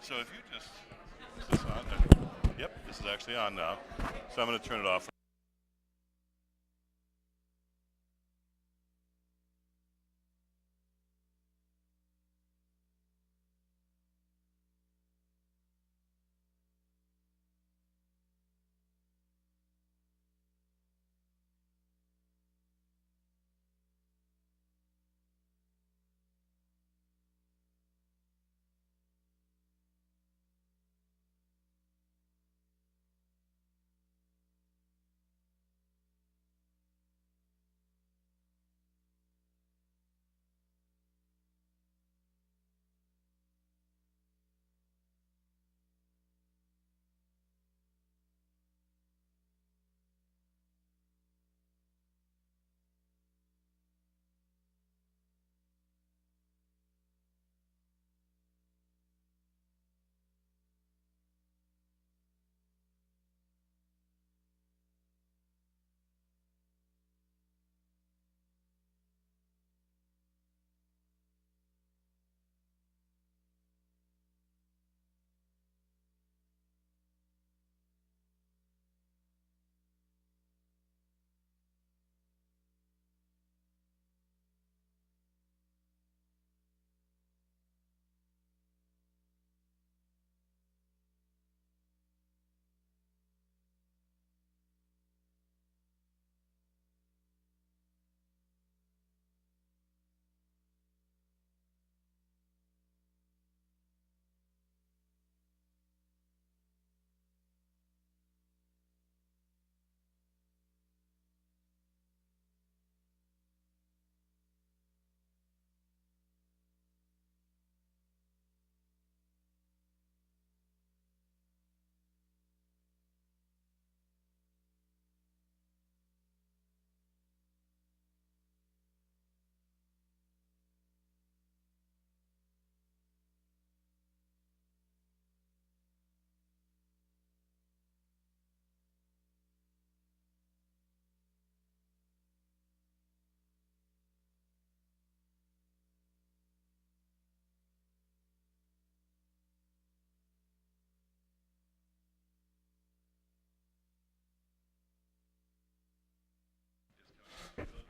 So if you just, is this on? Yep, this is actually on now. So I'm going to turn it off.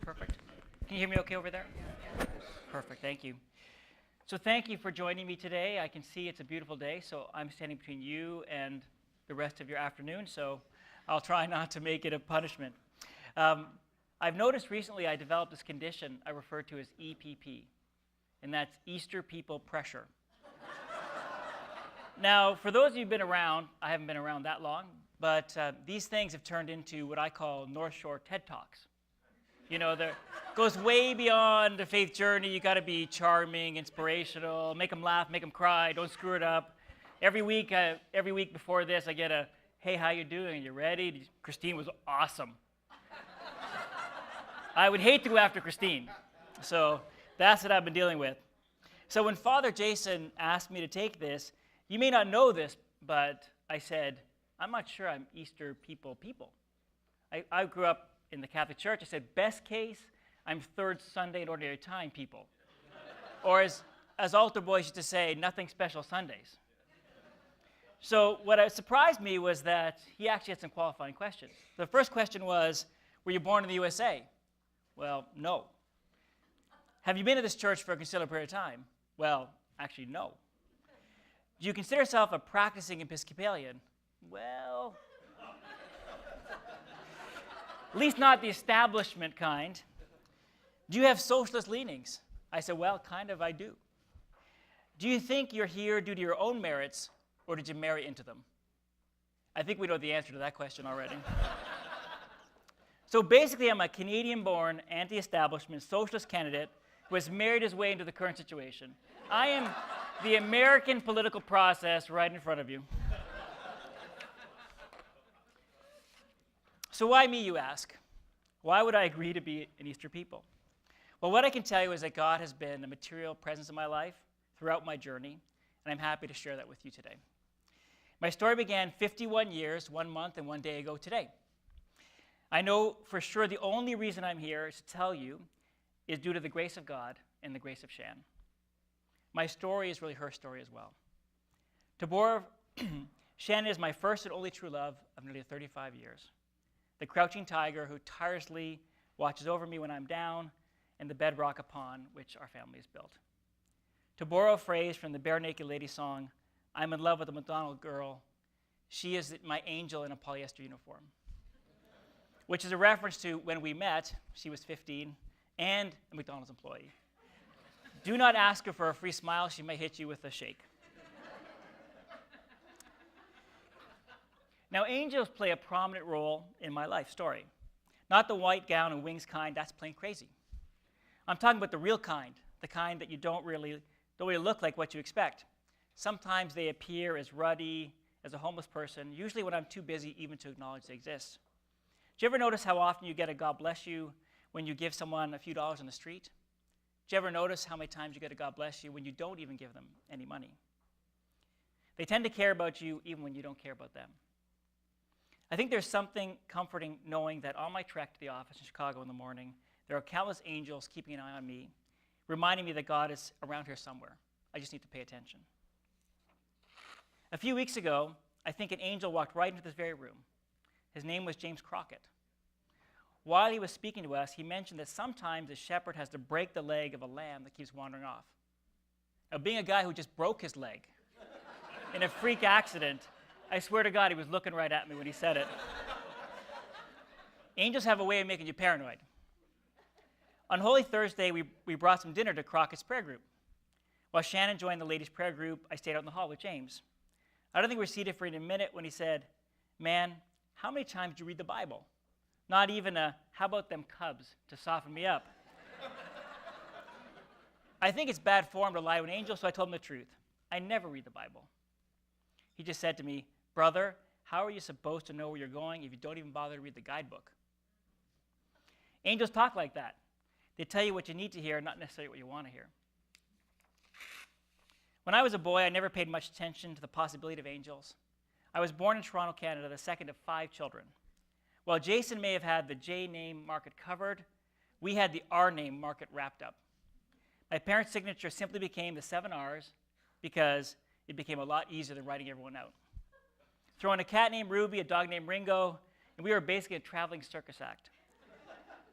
Perfect. Can you hear me okay over there? Perfect, thank you. So thank you for joining me today. I can see it's a beautiful day, so I'm standing between you and the rest of your afternoon, so I'll try not to make it a punishment. I've noticed recently I developed this condition I refer to as EPP, and that's Easter People Pressure. Now, for those of you who've been around, I haven't been around that long, but these things have turned into what I call North Shore TED Talks. You know, it goes way beyond the faith journey. You got to be charming, inspirational, make them laugh, make them cry, don't screw it up. Every week before this, I get a, hey, how you doing? You ready? Christine was awesome. I would hate to go after Christine. So that's what I've been dealing with. So when Father Jason asked me to take this, you may not know this, but I said, I'm not sure I'm Easter people. I grew up in the Catholic Church. I said, best case, I'm third Sunday in ordinary time people. Or as altar boys used to say, nothing special Sundays. So what surprised me was that he actually had some qualifying questions. The first question was, were you born in the USA? Well, no. Have you been to this church for a considerable period of time? Well, actually, no. Do you consider yourself a practicing Episcopalian? Well, at least not the establishment kind. Do you have socialist leanings? I said, well, kind of I do. Do you think you're here due to your own merits, or did you marry into them? I think we know the answer to that question already. So basically, I'm a Canadian-born, anti-establishment socialist candidate who has married his way into the current situation. I am the American political process right in front of you. So why me, you ask? Why would I agree to be an Easter people? Well, what I can tell you is that God has been a material presence in my life throughout my journey, and I'm happy to share that with you today. My story began 51 years, 1 month, and 1 day ago today. I know for sure the only reason I'm here is to tell you is due to the grace of God and the grace of Shan. My story is really her story as well. Tabor, Shannon is my first and only true love of nearly 35 years. The crouching tiger who tirelessly watches over me when I'm down, and the bedrock upon which our family is built. To borrow a phrase from the Bare Naked Lady song, I'm in love with a McDonald girl. She is my angel in a polyester uniform, which is a reference to when we met, she was 15 and a McDonald's employee. Do not ask her for a free smile. She may hit you with a shake. Now, angels play a prominent role in my life story. Not the white gown and wings kind, that's plain crazy. I'm talking about the real kind, the kind that you don't really look like what you expect. Sometimes they appear as ruddy as a homeless person, usually when I'm too busy even to acknowledge they exist. Do you ever notice how often you get a God bless you when you give someone a few dollars on the street? Do you ever notice how many times you get a God bless you when you don't even give them any money? They tend to care about you even when you don't care about them. I think there's something comforting knowing that on my trek to the office in Chicago in the morning, there are countless angels keeping an eye on me, reminding me that God is around here somewhere. I just need to pay attention. A few weeks ago, I think an angel walked right into this very room. His name was James Crockett. While he was speaking to us, he mentioned that sometimes a shepherd has to break the leg of a lamb that keeps wandering off. Now, being a guy who just broke his leg in a freak accident, I swear to God, he was looking right at me when he said it. Angels have a way of making you paranoid. On Holy Thursday, we brought some dinner to Crockett's prayer group. While Shannon joined the ladies' prayer group, I stayed out in the hall with James. I don't think we were seated for even a minute when he said, "Man, how many times do you read the Bible? Not even a, how about them Cubs, to soften me up." I think it's bad form to lie to an angel, so I told him the truth. I never read the Bible. He just said to me, "Brother, how are you supposed to know where you're going if you don't even bother to read the guidebook?" Angels talk like that. They tell you what you need to hear, not necessarily what you want to hear. When I was a boy, I never paid much attention to the possibility of angels. I was born in Toronto, Canada, the second of 5 children. While Jason may have had the J name market covered, we had the R name market wrapped up. My parents' signature simply became the 7 R's because it became a lot easier than writing everyone out. Throw in a cat named Ruby, a dog named Ringo, and we were basically a traveling circus act.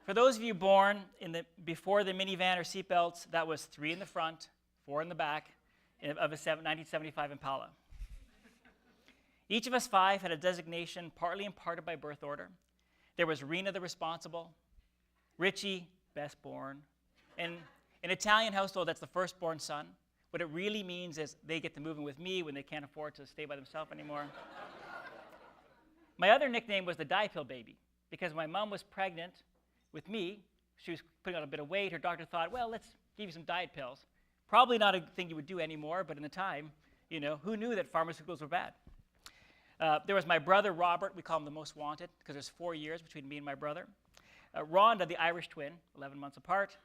For those of you born before the minivan or seatbelts, that was 3 in the front, 4 in the back of a 1975 Impala. Each of us 5 had a designation partly imparted by birth order. There was Rena the responsible, Richie, best born, and in an Italian household, that's the firstborn son. What it really means is they get to move in with me when they can't afford to stay by themselves anymore. My other nickname was the dye pill baby, because my mom was pregnant with me. She was putting on a bit of weight. Her doctor thought, well, let's give you some diet pills. Probably not a thing you would do anymore, but in the time, who knew that pharmaceuticals were bad? There was my brother, Robert. We call him the most wanted because there's 4 years between me and my brother. Rhonda, the Irish twin, 11 months apart.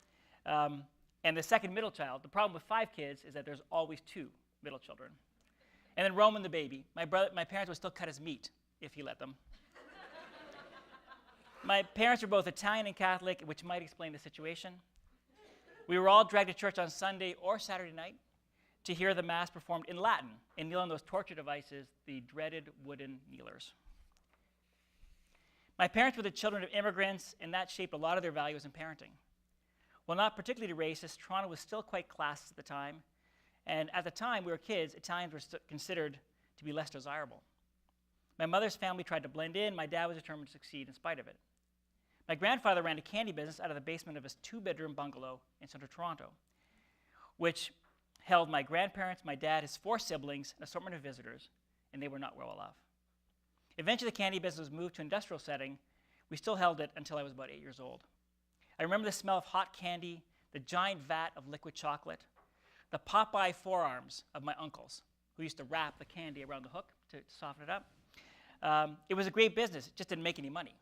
And the second middle child. The problem with 5 kids is that there's always 2 middle children. And then Roman, the baby. My parents would still cut his meat if he let them. My parents were both Italian and Catholic, which might explain the situation. We were all dragged to church on Sunday or Saturday night to hear the Mass performed in Latin and kneel on those torture devices, the dreaded wooden kneelers. My parents were the children of immigrants, and that shaped a lot of their values in parenting. While not particularly racist, Toronto was still quite classist at the time, and at the time we were kids, Italians were considered to be less desirable. My mother's family tried to blend in. My dad was determined to succeed in spite of it. My grandfather ran a candy business out of the basement of his 2-bedroom bungalow in central Toronto, which held my grandparents, my dad, his 4 siblings, an assortment of visitors, and they were not well off. Eventually, the candy business was moved to an industrial setting. We still held it until I was about 8 years old. I remember the smell of hot candy, the giant vat of liquid chocolate, the Popeye forearms of my uncles, who used to wrap the candy around the hook to soften it up. It was a great business. It just didn't make any money.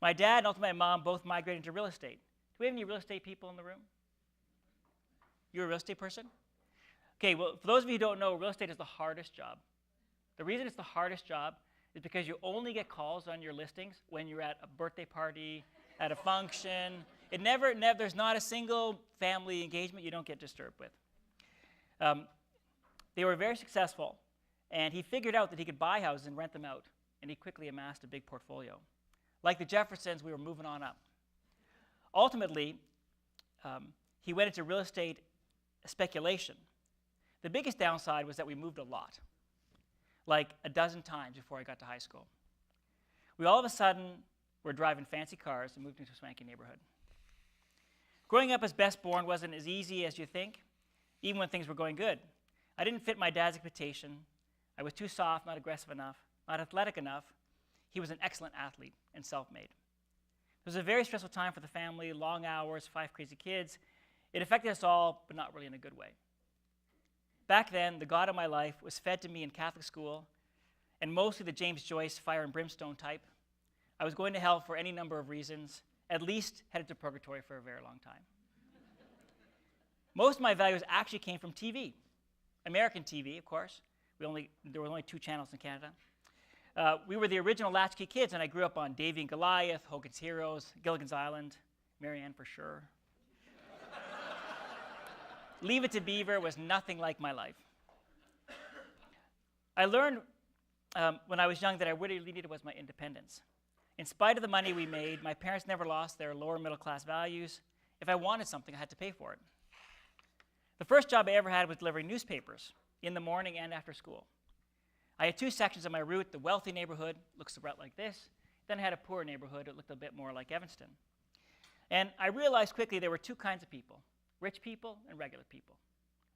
My dad and ultimately my mom both migrated into real estate. Do we have any real estate people in the room? You're a real estate person? Okay, well, for those of you who don't know, real estate is the hardest job. The reason it's the hardest job is because you only get calls on your listings when you're at a birthday party, at a function. There's not a single family engagement you don't get disturbed with. They were very successful, and he figured out that he could buy houses and rent them out, and he quickly amassed a big portfolio. Like the Jeffersons, we were moving on up. Ultimately, he went into real estate speculation. The biggest downside was that we moved a lot, like a dozen times before I got to high school. We all of a sudden were driving fancy cars and moved into a swanky neighborhood. Growing up as best born wasn't as easy as you think, even when things were going good. I didn't fit my dad's expectation. I was too soft, not aggressive enough, not athletic enough. He was an excellent athlete and self-made. It was a very stressful time for the family, long hours, 5 crazy kids. It affected us all, but not really in a good way. Back then, the God of my life was fed to me in Catholic school, and mostly the James Joyce fire and brimstone type. I was going to hell for any number of reasons, at least headed to purgatory for a very long time. Most of my values actually came from TV. American TV, of course. There were only 2 channels in Canada. We were the original latchkey kids, and I grew up on Davy and Goliath, Hogan's Heroes, Gilligan's Island, Marianne for sure. Leave It to Beaver was nothing like my life. I learned when I was young that I really needed was my independence. In spite of the money we made, my parents never lost their lower middle class values. If I wanted something, I had to pay for it. The first job I ever had was delivering newspapers in the morning and after school. I had 2 sections of my route. The wealthy neighborhood looks about like this. Then I had a poor neighborhood. It looked a bit more like Evanston. And I realized quickly there were 2 kinds of people, rich people and regular people.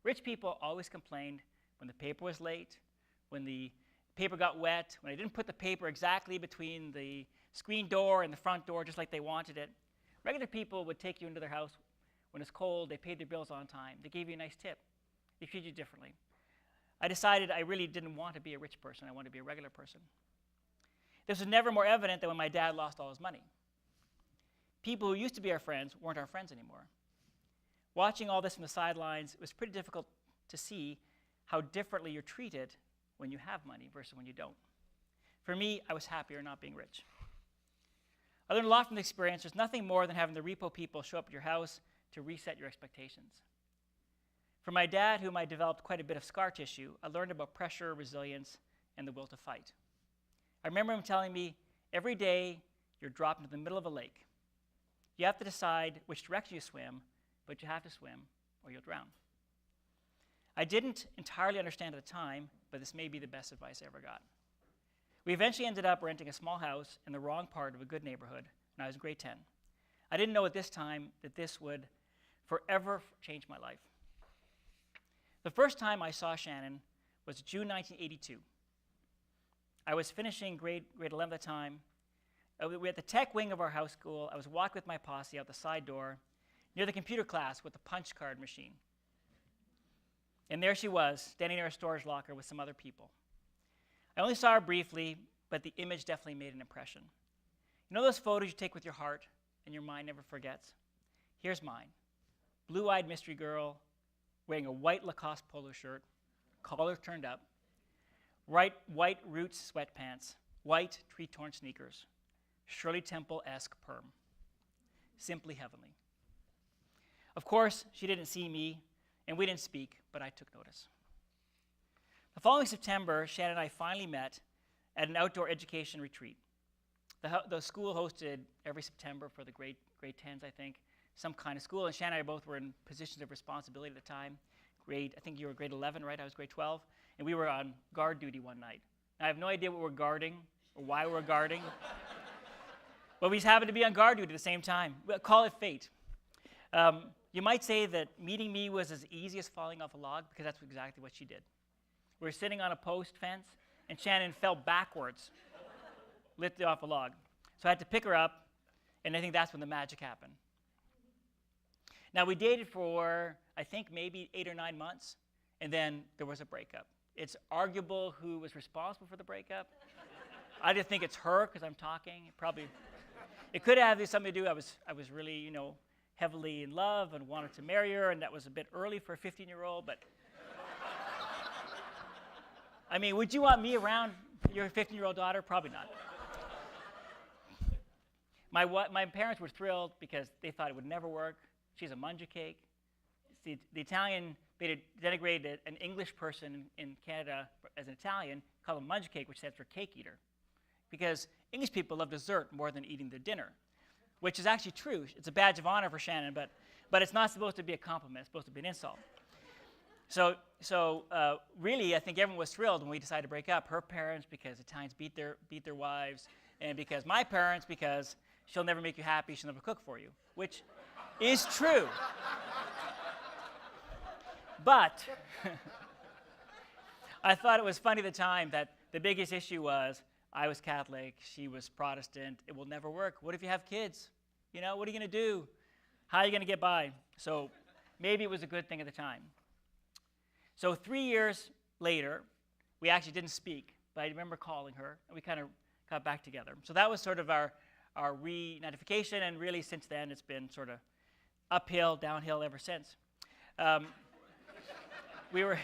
Rich people always complained when the paper was late, when the paper got wet, when I didn't put the paper exactly between the screen door and the front door just like they wanted it. Regular people would take you into their house when it's cold. They paid their bills on time. They gave you a nice tip. They treated you differently. I decided I really didn't want to be a rich person. I wanted to be a regular person. This was never more evident than when my dad lost all his money. People who used to be our friends weren't our friends anymore. Watching all this from the sidelines, it was pretty difficult to see how differently you're treated when you have money versus when you don't. For me, I was happier not being rich. I learned a lot from the experience. There's nothing more than having the repo people show up at your house to reset your expectations. From my dad, whom I developed quite a bit of scar tissue, I learned about pressure, resilience, and the will to fight. I remember him telling me, every day you're dropped into the middle of a lake. You have to decide which direction you swim, but you have to swim or you'll drown. I didn't entirely understand at the time, but this may be the best advice I ever got. We eventually ended up renting a small house in the wrong part of a good neighborhood when I was in grade 10. I didn't know at this time that this would forever change my life. The first time I saw Shannon was June 1982. I was finishing grade 11 at the time. We were at the tech wing of our house school. I was walking with my posse out the side door near the computer class with the punch card machine. And there she was, standing near a storage locker with some other people. I only saw her briefly, but the image definitely made an impression. You know those photos you take with your heart and your mind never forgets? Here's mine. Blue-eyed mystery girl, wearing a white Lacoste polo shirt, collar turned up, white Roots sweatpants, white tree-torn sneakers, Shirley Temple-esque perm. Simply heavenly. Of course, she didn't see me, and we didn't speak, but I took notice. The following September, Shannon and I finally met at an outdoor education retreat. The school hosted every September for the grade 10s, I think, some kind of school, and Shannon and I both were in positions of responsibility at the time. I think you were grade 11, right? I was grade 12, and we were on guard duty one night. Now, I have no idea what we're guarding or why we're guarding, but we just happened to be on guard duty at the same time. We'll call it fate. You might say that meeting me was as easy as falling off a log, because that's exactly what she did. We were sitting on a post fence, and Shannon fell backwards, lifted off a log. So I had to pick her up, and I think that's when the magic happened. Now, we dated for, I think, maybe 8 or 9 months, and then there was a breakup. It's arguable who was responsible for the breakup. I just think it's her, because I'm talking. It could have something to do, I was really, heavily in love and wanted to marry her, and that was a bit early for a 15-year-old, but I mean, would you want me around your 15-year-old daughter? Probably not. My parents were thrilled because they thought it would never work. She's a munja cake. The Italian they denigrated an English person in Canada as an Italian, called him munch cake, which stands for cake eater. Because English people love dessert more than eating their dinner, which is actually true. It's a badge of honor for Shannon, but it's not supposed to be a compliment. It's supposed to be an insult. So really, I think everyone was thrilled when we decided to break up. Her parents, because Italians beat their wives, and because my parents, because she'll never make you happy, she'll never cook for you, which is true. But I thought it was funny at the time that the biggest issue was I was Catholic, she was Protestant. It will never work. What if you have kids? You know, what are you going to do? How are you going to get by? So maybe it was a good thing at the time. So 3 years later, we actually didn't speak, but I remember calling her, and we kind of got back together. So that was sort of our reunification, and really since then it's been sort of uphill, downhill ever since. We were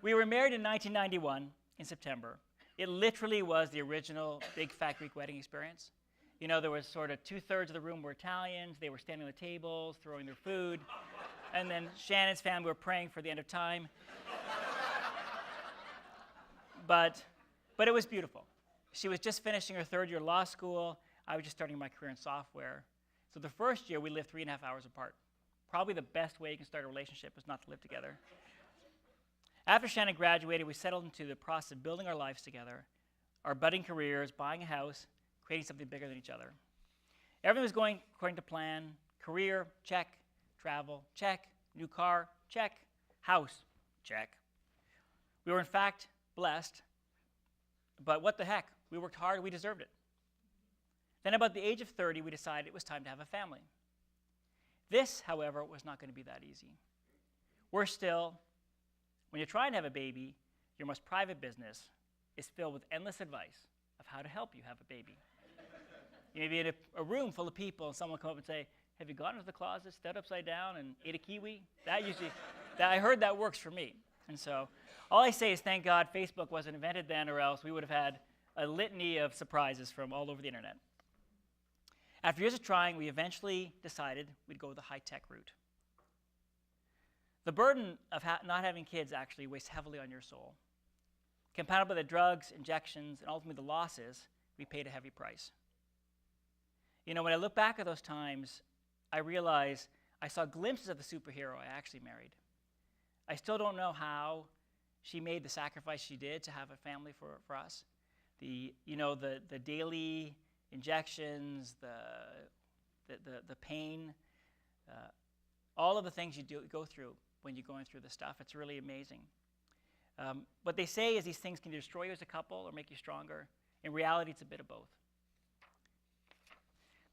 married in 1991 in September. It literally was the original big fat Greek wedding experience. You know, there was sort of 2/3 of the room were Italians. They were standing on the tables, throwing their food. And then Shannon's family were praying for the end of time. But it was beautiful. She was just finishing her 3rd year of law school. I was just starting my career in software. So the first year, we lived 3.5 hours apart. Probably the best way you can start a relationship is not to live together. After Shannon graduated, we settled into the process of building our lives together, our budding careers, buying a house, creating something bigger than each other. Everything was going according to plan. Career, check. Travel, check. New car, check. House, check. We were in fact blessed, but what the heck? We worked hard, we deserved it. Then about the age of 30, we decided it was time to have a family. This, however, was not going to be that easy. Worse still, when you're trying to have a baby, your most private business is filled with endless advice of how to help you have a baby. You may be in a room full of people and someone come up and say, have you gone into the closet, stepped upside down, and ate a kiwi? I heard that works for me. And so all I say is thank God Facebook wasn't invented then, or else we would have had a litany of surprises from all over the internet. After years of trying, we eventually decided we'd go the high-tech route. The burden of not having kids actually weighs heavily on your soul. Compounded by the drugs, injections, and ultimately the losses, we paid a heavy price. You know, when I look back at those times, I realize I saw glimpses of the superhero I actually married. I still don't know how she made the sacrifice she did to have a family for us. The daily injections, the pain, all of the things you go through when you're going through this stuff. It's really amazing. What they say is these things can destroy you as a couple or make you stronger. In reality, it's a bit of both.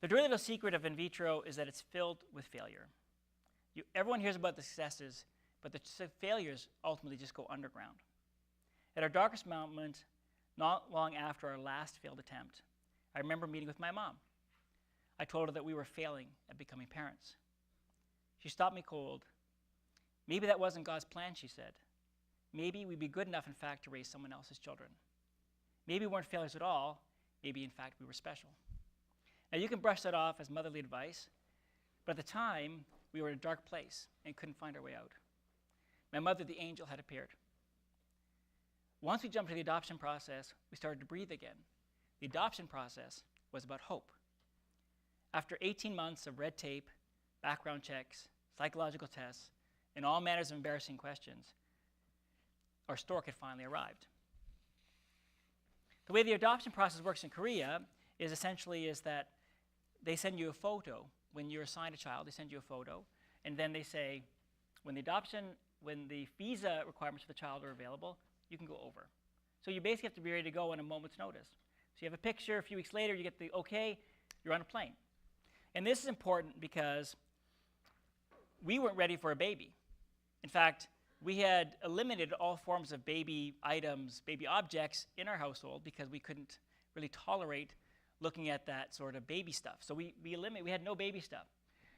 The dirty little secret of in vitro is that it's filled with failure. Everyone hears about the successes, but the failures ultimately just go underground. At our darkest moment, not long after our last failed attempt, I remember meeting with my mom. I told her that we were failing at becoming parents. She stopped me cold. Maybe that wasn't God's plan, she said. Maybe we'd be good enough, in fact, to raise someone else's children. Maybe we weren't failures at all. Maybe, in fact, we were special. Now, you can brush that off as motherly advice, but at the time, we were in a dark place and couldn't find our way out. My mother, the angel, had appeared. Once we jumped to the adoption process, we started to breathe again. The adoption process was about hope. After 18 months of red tape, background checks, psychological tests, and all manners of embarrassing questions, our stork had finally arrived. The way the adoption process works in Korea is essentially that they send you a photo. When you're assigned a child, they send you a photo, and then they say, when the visa requirements for the child are available, you can go over. So you basically have to be ready to go on a moment's notice. So you have a picture, a few weeks later, you get the okay, you're on a plane. And this is important because we weren't ready for a baby. In fact, we had eliminated all forms of baby items, baby objects in our household because we couldn't really tolerate looking at that sort of baby stuff. So we had no baby stuff.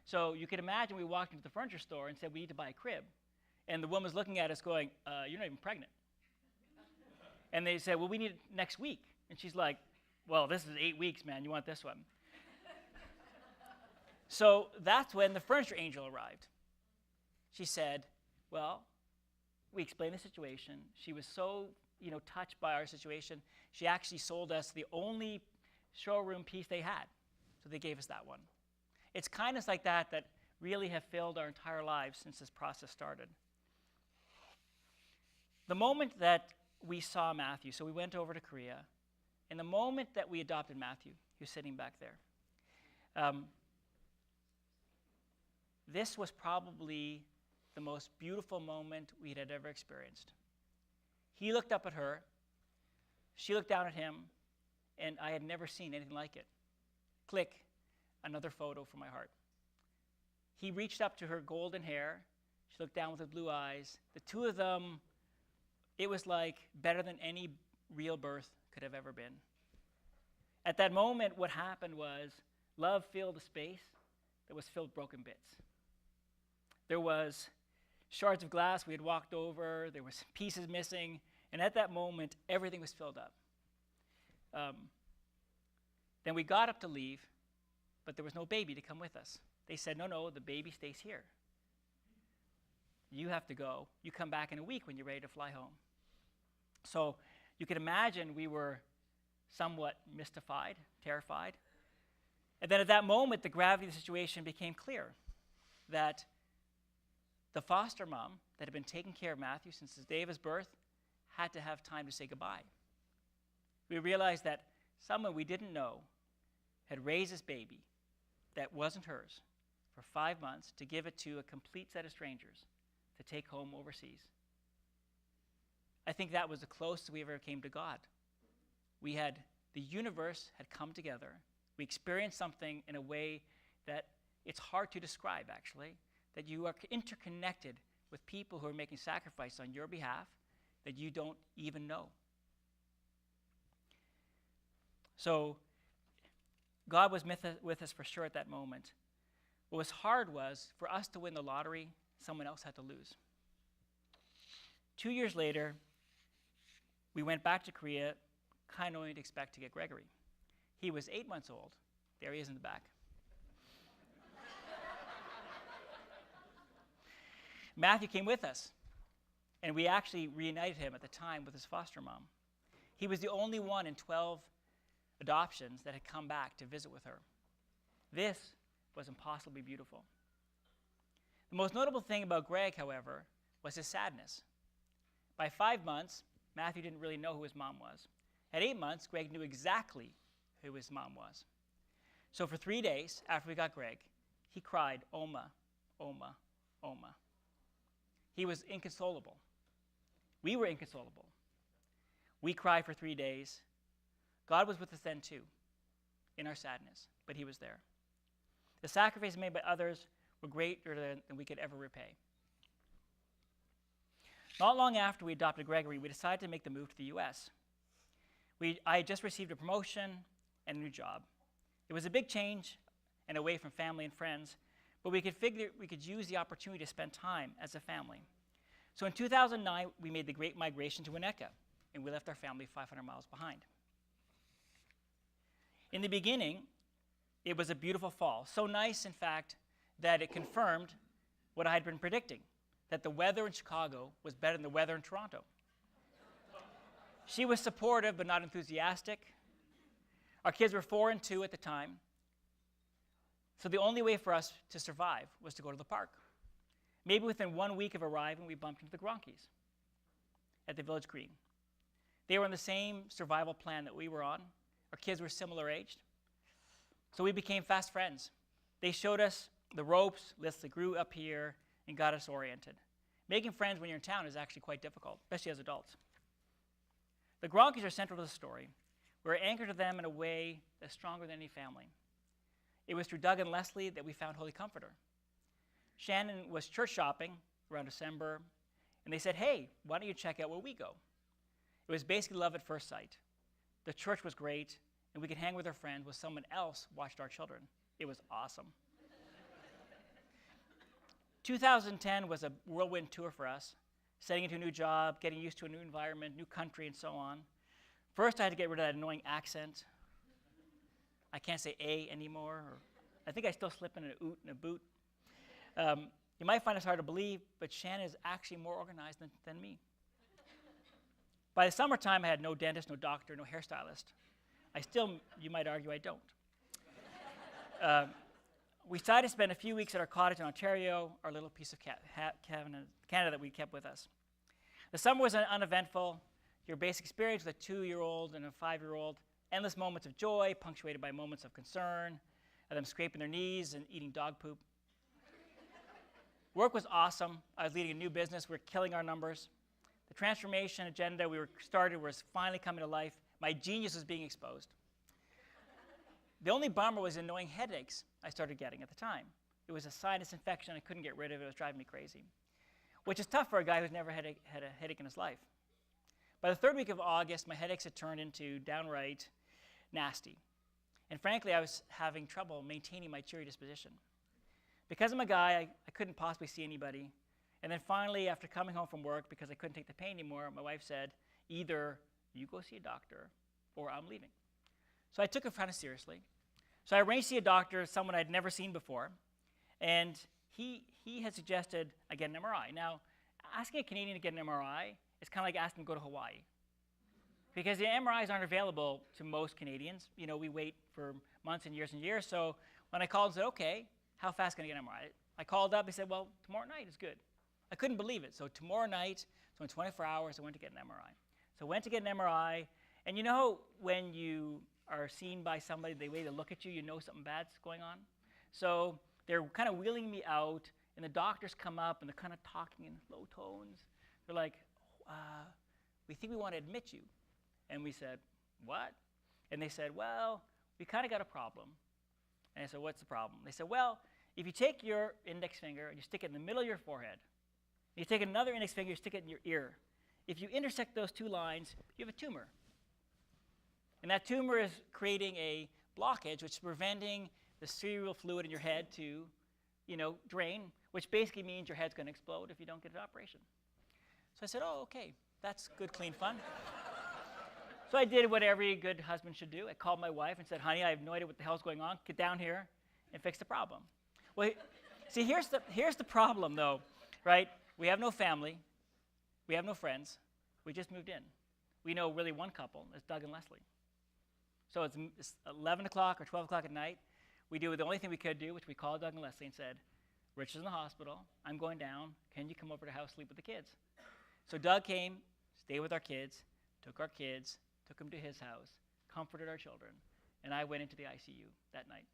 So you can imagine we walked into the furniture store and said, we need to buy a crib. And the woman's looking at us going, you're not even pregnant. And they said, well, we need it next week. And she's like, well, this is 8 weeks, man. You want this one. So that's when the furniture angel arrived. She said, Well, we explained the situation. She was so, touched by our situation, she actually sold us the only showroom piece they had. So they gave us that one. It's kindness like that that really have filled our entire lives since this process started. The moment that we saw Matthew, so we went over to Korea, and the moment that we adopted Matthew, who's sitting back there, this was probably the most beautiful moment we had ever experienced. He looked up at her, she looked down at him, and I had never seen anything like it. Click, another photo from my heart. He reached up to her golden hair, she looked down with her blue eyes. The two of them, it was like better than any real birth could have ever been. At that moment, what happened was love filled a space that was filled with broken bits. There was shards of glass we had walked over, there was pieces missing, and at that moment, everything was filled up. Then we got up to leave, but there was no baby to come with us. They said, no, the baby stays here. You have to go. You come back in a week when you're ready to fly home. So you can imagine we were somewhat mystified, terrified. And then at that moment, the gravity of the situation became clear, that the foster mom that had been taking care of Matthew since the day of his birth had to have time to say goodbye. We realized that someone we didn't know had raised this baby that wasn't hers for 5 months to give it to a complete set of strangers to take home overseas. I think that was the closest we ever came to God. The universe had come together. We experienced something in a way that it's hard to describe, actually, that you are interconnected with people who are making sacrifices on your behalf that you don't even know. So God was with us for sure at that moment. What was hard was for us to win the lottery, someone else had to lose. 2 years later, we went back to Korea, kind of only to expect to get Gregory. He was 8 months old. There he is in the back. Matthew came with us, and we actually reunited him at the time with his foster mom. He was the only one in 12 adoptions that had come back to visit with her. This was impossibly beautiful. The most notable thing about Greg, however, was his sadness. By 5 months, Matthew didn't really know who his mom was. At 8 months, Greg knew exactly who his mom was. So for 3 days after we got Greg, he cried, Oma, Oma, Oma. He was inconsolable. We were inconsolable. We cried for 3 days. God was with us then too, in our sadness, but he was there. The sacrifices made by others were greater than we could ever repay. Not long after we adopted Gregory, we decided to make the move to the U.S. I had just received a promotion and a new job. It was a big change and away from family and friends, but we could figure we could use the opportunity to spend time as a family. So in 2009, we made the great migration to Winnetka, and we left our family 500 miles behind. In the beginning, it was a beautiful fall. So nice, in fact, that it confirmed what I had been predicting, that the weather in Chicago was better than the weather in Toronto. She was supportive but not enthusiastic. Our kids were 4 and 2 at the time. So the only way for us to survive was to go to the park. Maybe within 1 week of arriving, we bumped into the Gronkies at the Village Green. They were on the same survival plan that we were on. Our kids were similar aged. So we became fast friends. They showed us the ropes, lists that grew up here, and got us oriented. Making friends when you're in town is actually quite difficult, especially as adults. The Gronkies are central to the story. We're anchored to them in a way that's stronger than any family. It was through Doug and Leslie that we found Holy Comforter. Shannon was church shopping around December, and they said, hey, why don't you check out where we go? It was basically love at first sight. The church was great, and we could hang with our friends while someone else watched our children. It was awesome. 2010 was a whirlwind tour for us, setting into a new job, getting used to a new environment, new country, and so on. First, I had to get rid of that annoying accent. I can't say A anymore. I think I still slip in an oot and a boot. You might find this hard to believe, but Shannon is actually more organized than me. By the summertime, I had no dentist, no doctor, no hairstylist. I still, you might argue, I don't. We decided to spend a few weeks at our cottage in Ontario, our little piece of Canada that we kept with us. The summer was uneventful. Your basic experience with a 2-year-old and a 5-year-old, endless moments of joy, punctuated by moments of concern, of them scraping their knees and eating dog poop. Work was awesome. I was leading a new business. We were killing our numbers. The transformation agenda we were started was finally coming to life. My genius was being exposed. The only bummer was the annoying headaches I started getting at the time. It was a sinus infection. I couldn't get rid of it. It was driving me crazy, which is tough for a guy who's never had a headache in his life. By the 3rd week of August, my headaches had turned into downright nasty. And frankly, I was having trouble maintaining my cheery disposition. Because I'm a guy, I couldn't possibly see anybody. And then finally, after coming home from work, because I couldn't take the pain anymore, my wife said, either you go see a doctor or I'm leaving. So I took it kind of seriously. So I arranged to see a doctor, someone I'd never seen before, and he had suggested I get an MRI. Now, asking a Canadian to get an MRI is kind of like asking to go to Hawaii, because the MRIs aren't available to most Canadians. You know, we wait for months and years, so when I called and said, okay, how fast can I get an MRI? I called up, he said, well, tomorrow night is good. I couldn't believe it. So tomorrow night, so in 24 hours, I went to get an MRI. So I went to get an MRI, and you know when you are seen by somebody, the way they look at you, you know something bad's going on. So they're kind of wheeling me out, and the doctors come up, and they're kind of talking in low tones. They're like, we think we want to admit you. And we said, what? And they said, well, we kind of got a problem. And I said, what's the problem? They said, well, if you take your index finger and you stick it in the middle of your forehead, you take another index finger, you stick it in your ear. If you intersect those 2 lines, you have a tumor. And that tumor is creating a blockage, which is preventing the cerebral fluid in your head to, drain, which basically means your head's going to explode if you don't get an operation. So I said, oh, okay, that's good, clean fun. So I did what every good husband should do. I called my wife and said, honey, I have no idea what the hell's going on. Get down here and fix the problem. Well, see, here's the problem, though, right? We have no family. We have no friends. We just moved in. We know really one couple. It's Doug and Leslie. So it's 11 o'clock or 12 o'clock at night. We do the only thing we could do, which we called Doug and Leslie and said, Rich is in the hospital. I'm going down. Can you come over to the house, sleep with the kids? So Doug came, stayed with our kids, took them to his house, comforted our children, and I went into the ICU that night.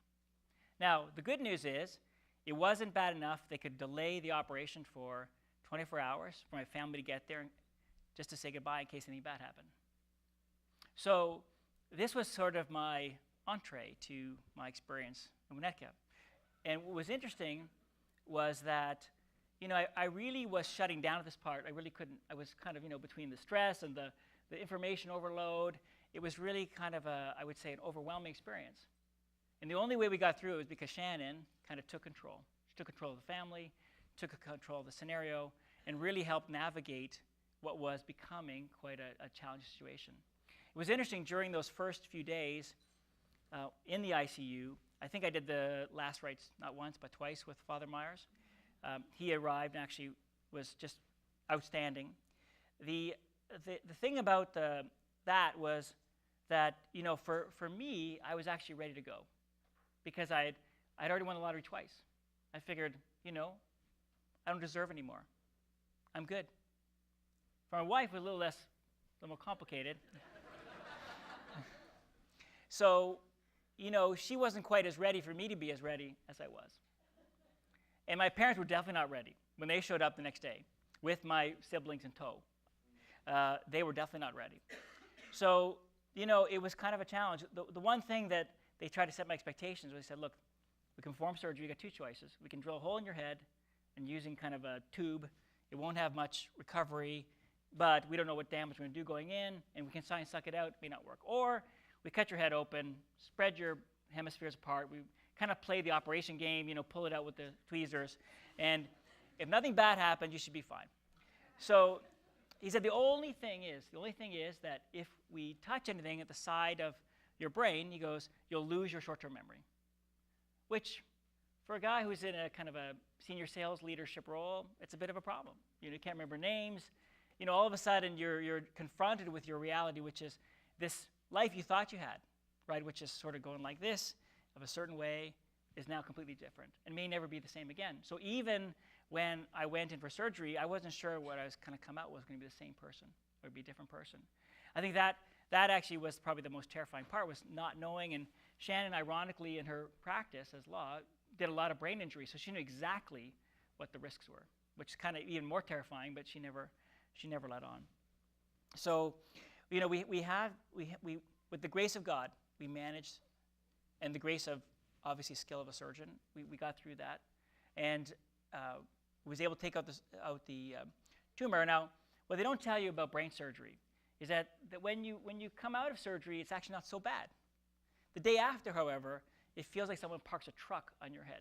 Now, the good news is it wasn't bad enough they could delay the operation for 24 hours for my family to get there just to say goodbye in case anything bad happened. So this was sort of my entree to my experience in Winnetka. And what was interesting was that, I really was shutting down at this part. I really couldn't. I was kind of, between the stress and the information overload. It was really kind of I would say, an overwhelming experience. And the only way we got through it was because Shannon kind of took control. She took control of the family, took control of the scenario, and really helped navigate what was becoming quite a challenging situation. It was interesting during those first few days in the ICU. I think I did the last rites not once but twice with Father Myers. He arrived and actually was just outstanding. The thing about that was that, for me, I was actually ready to go because I'd already won the lottery twice. I figured, I don't deserve any more. I'm good. For my wife, it was a little more complicated. So, she wasn't quite as ready for me to be as ready as I was. And my parents were definitely not ready when they showed up the next day with my siblings in tow. They were definitely not ready. So, it was kind of a challenge. The one thing that they tried to set my expectations was they said, look, we can perform surgery. You got 2 choices. We can drill a hole in your head and using kind of a tube. It won't have much recovery, but we don't know what damage we're going to do going in, and we can try and suck it out. It may not work. Or we cut your head open, spread your hemispheres apart. We kind of play the operation game, pull it out with the tweezers. And if nothing bad happens, you should be fine. So he said the only thing is that if we touch anything at the side of your brain, he goes, you'll lose your short-term memory. Which, for a guy who's in a kind of a senior sales leadership role, it's a bit of a problem. You can't remember names. All of a sudden you're confronted with your reality, which is this life you thought you had, right, which is sort of going like this, of a certain way, is now completely different and may never be the same again. So even when I went in for surgery, I wasn't sure what I was going to come out was going to be the same person or be a different person. I think that actually was probably the most terrifying part, was not knowing. And Shannon, ironically, in her practice as law, did a lot of brain injury, so she knew exactly what the risks were, which is kind of even more terrifying, but she never let on. So, we with the grace of God, we managed, and the grace of, obviously, skill of a surgeon, we got through that, and was able to take out the tumor. Now, what they don't tell you about brain surgery is that when you come out of surgery, it's actually not so bad. The day after, however, it feels like someone parks a truck on your head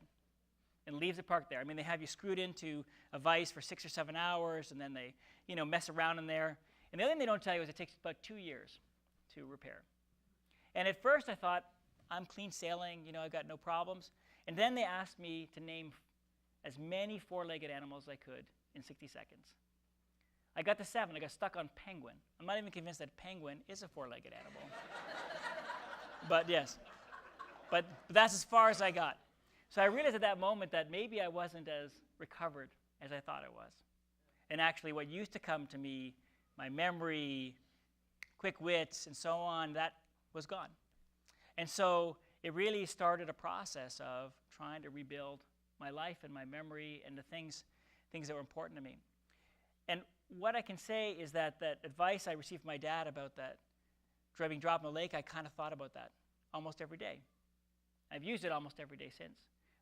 and leaves it parked there. I mean, they have you screwed into a vise for 6 or 7 hours, and then they, mess around in there. And the other thing they don't tell you is it takes about 2 years to repair. And at first I thought, I'm clean sailing, I've got no problems. And then they asked me to name as many four-legged animals as I could in 60 seconds. I got to 7. I got stuck on penguin. I'm not even convinced that penguin is a four-legged animal. But yes. But that's as far as I got. So I realized at that moment that maybe I wasn't as recovered as I thought I was. And actually what used to come to me, my memory, quick wits, and so on, that was gone. And so it really started a process of trying to rebuild my life and my memory and the things that were important to me. And what I can say is that advice I received from my dad about that being dropped in the lake, I kind of thought about that almost every day. I've used it almost every day since,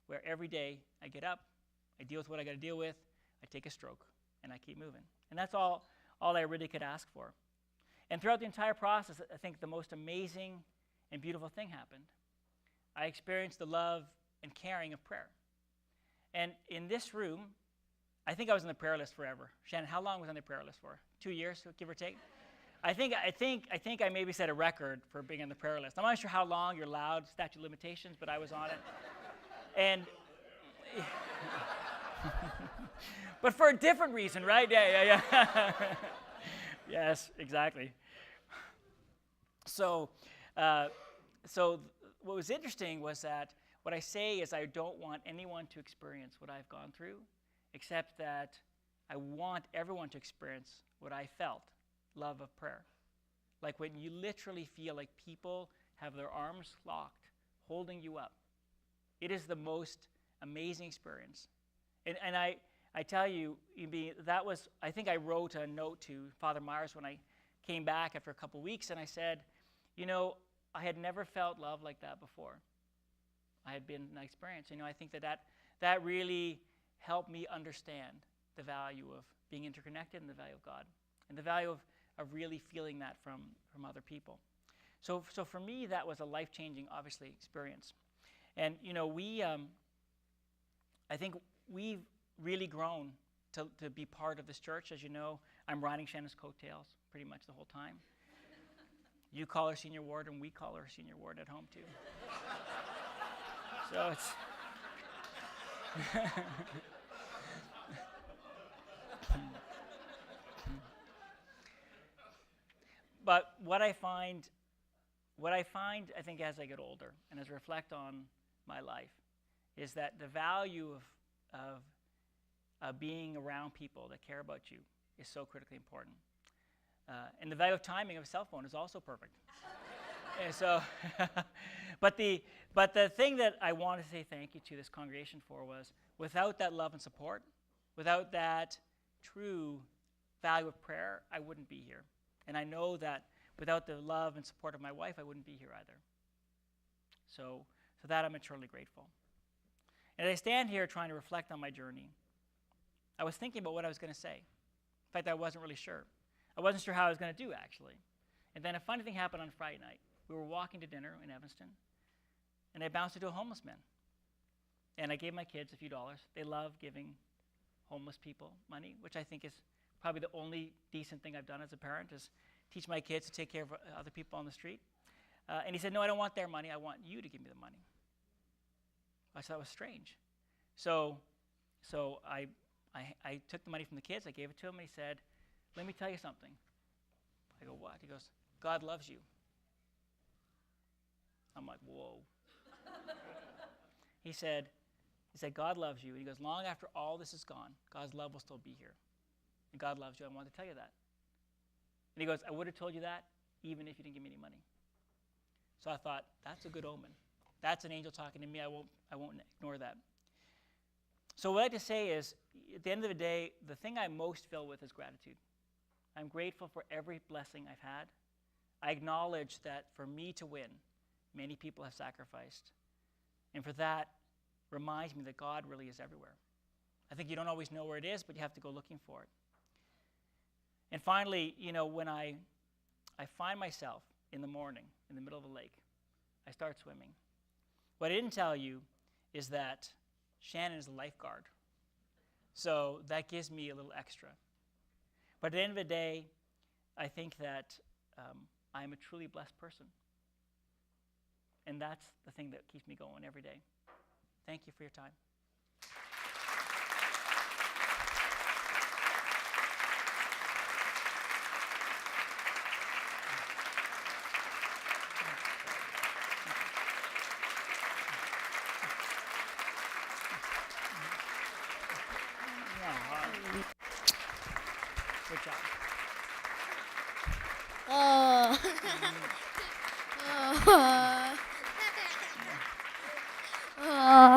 where every day I get up, I deal with what I got to deal with, I take a stroke, and I keep moving. And that's all I really could ask for. And throughout the entire process, I think the most amazing and beautiful thing happened. I experienced the love and caring of prayer. And in this room, I think I was on the prayer list forever. Shannon, how long was I on the prayer list for? 2 years, give or take? I think I maybe set a record for being on the prayer list. I'm not sure how long you're allowed, statute of limitations, but I was on it. And but for a different reason, right? Yeah. Yes, exactly. So what was interesting was that what I say is I don't want anyone to experience what I've gone through, except that I want everyone to experience what I felt, love of prayer. Like when you literally feel like people have their arms locked, holding you up. It is the most amazing experience. And I tell you, that was, I think I wrote a note to Father Myers when I came back after a couple weeks, and I said, I had never felt love like that before. I had been in that experience. I think that really helped me understand the value of being interconnected and the value of God and the value of really feeling that from other people. So for me, that was a life-changing, obviously, experience. And, I think we've really grown to be part of this church. As you know, I'm riding Shannon's coattails pretty much the whole time. You call her senior ward, and we call her senior ward at home, too. So it's... But what I find, I think, as I get older and as I reflect on my life, is that the value of being around people that care about you is so critically important. And the value of timing of a cell phone is also perfect. And so, but the thing that I want to say thank you to this congregation for was, without that love and support, without that true value of prayer, I wouldn't be here. And I know that without the love and support of my wife, I wouldn't be here either. So that I'm eternally grateful. And as I stand here trying to reflect on my journey, I was thinking about what I was going to say. In fact, I wasn't really sure. I wasn't sure how I was going to do, actually. And then a funny thing happened on Friday night. We were walking to dinner in Evanston, and I bounced into a homeless man. And I gave my kids a few dollars. They love giving homeless people money, which I think is probably the only decent thing I've done as a parent, is teach my kids to take care of other people on the street. And he said, no, I don't want their money. I want you to give me the money. I thought that was strange. So, I took the money from the kids. I gave it to him, and he said, "Let me tell you something." I go, "What?" He goes, "God loves you." I'm like, "Whoa." He said, "God loves you." And he goes, "Long after all this is gone, God's love will still be here. And God loves you. I wanted to tell you that." And he goes, "I would have told you that even if you didn't give me any money." So I thought, that's a good omen. That's an angel talking to me. I won't ignore that. So what I like to say is, at the end of the day, the thing I'm most filled with is gratitude. I'm grateful for every blessing I've had. I acknowledge that for me to win, many people have sacrificed. And for that, reminds me that God really is everywhere. I think you don't always know where it is, but you have to go looking for it. And finally, when I find myself in the morning in the middle of a lake, I start swimming. What I didn't tell you is that Shannon is a lifeguard. So that gives me a little extra. But at the end of the day, I think that I'm a truly blessed person. And that's the thing that keeps me going every day. Thank you for your time. Good job. Oh. Oh. Oh.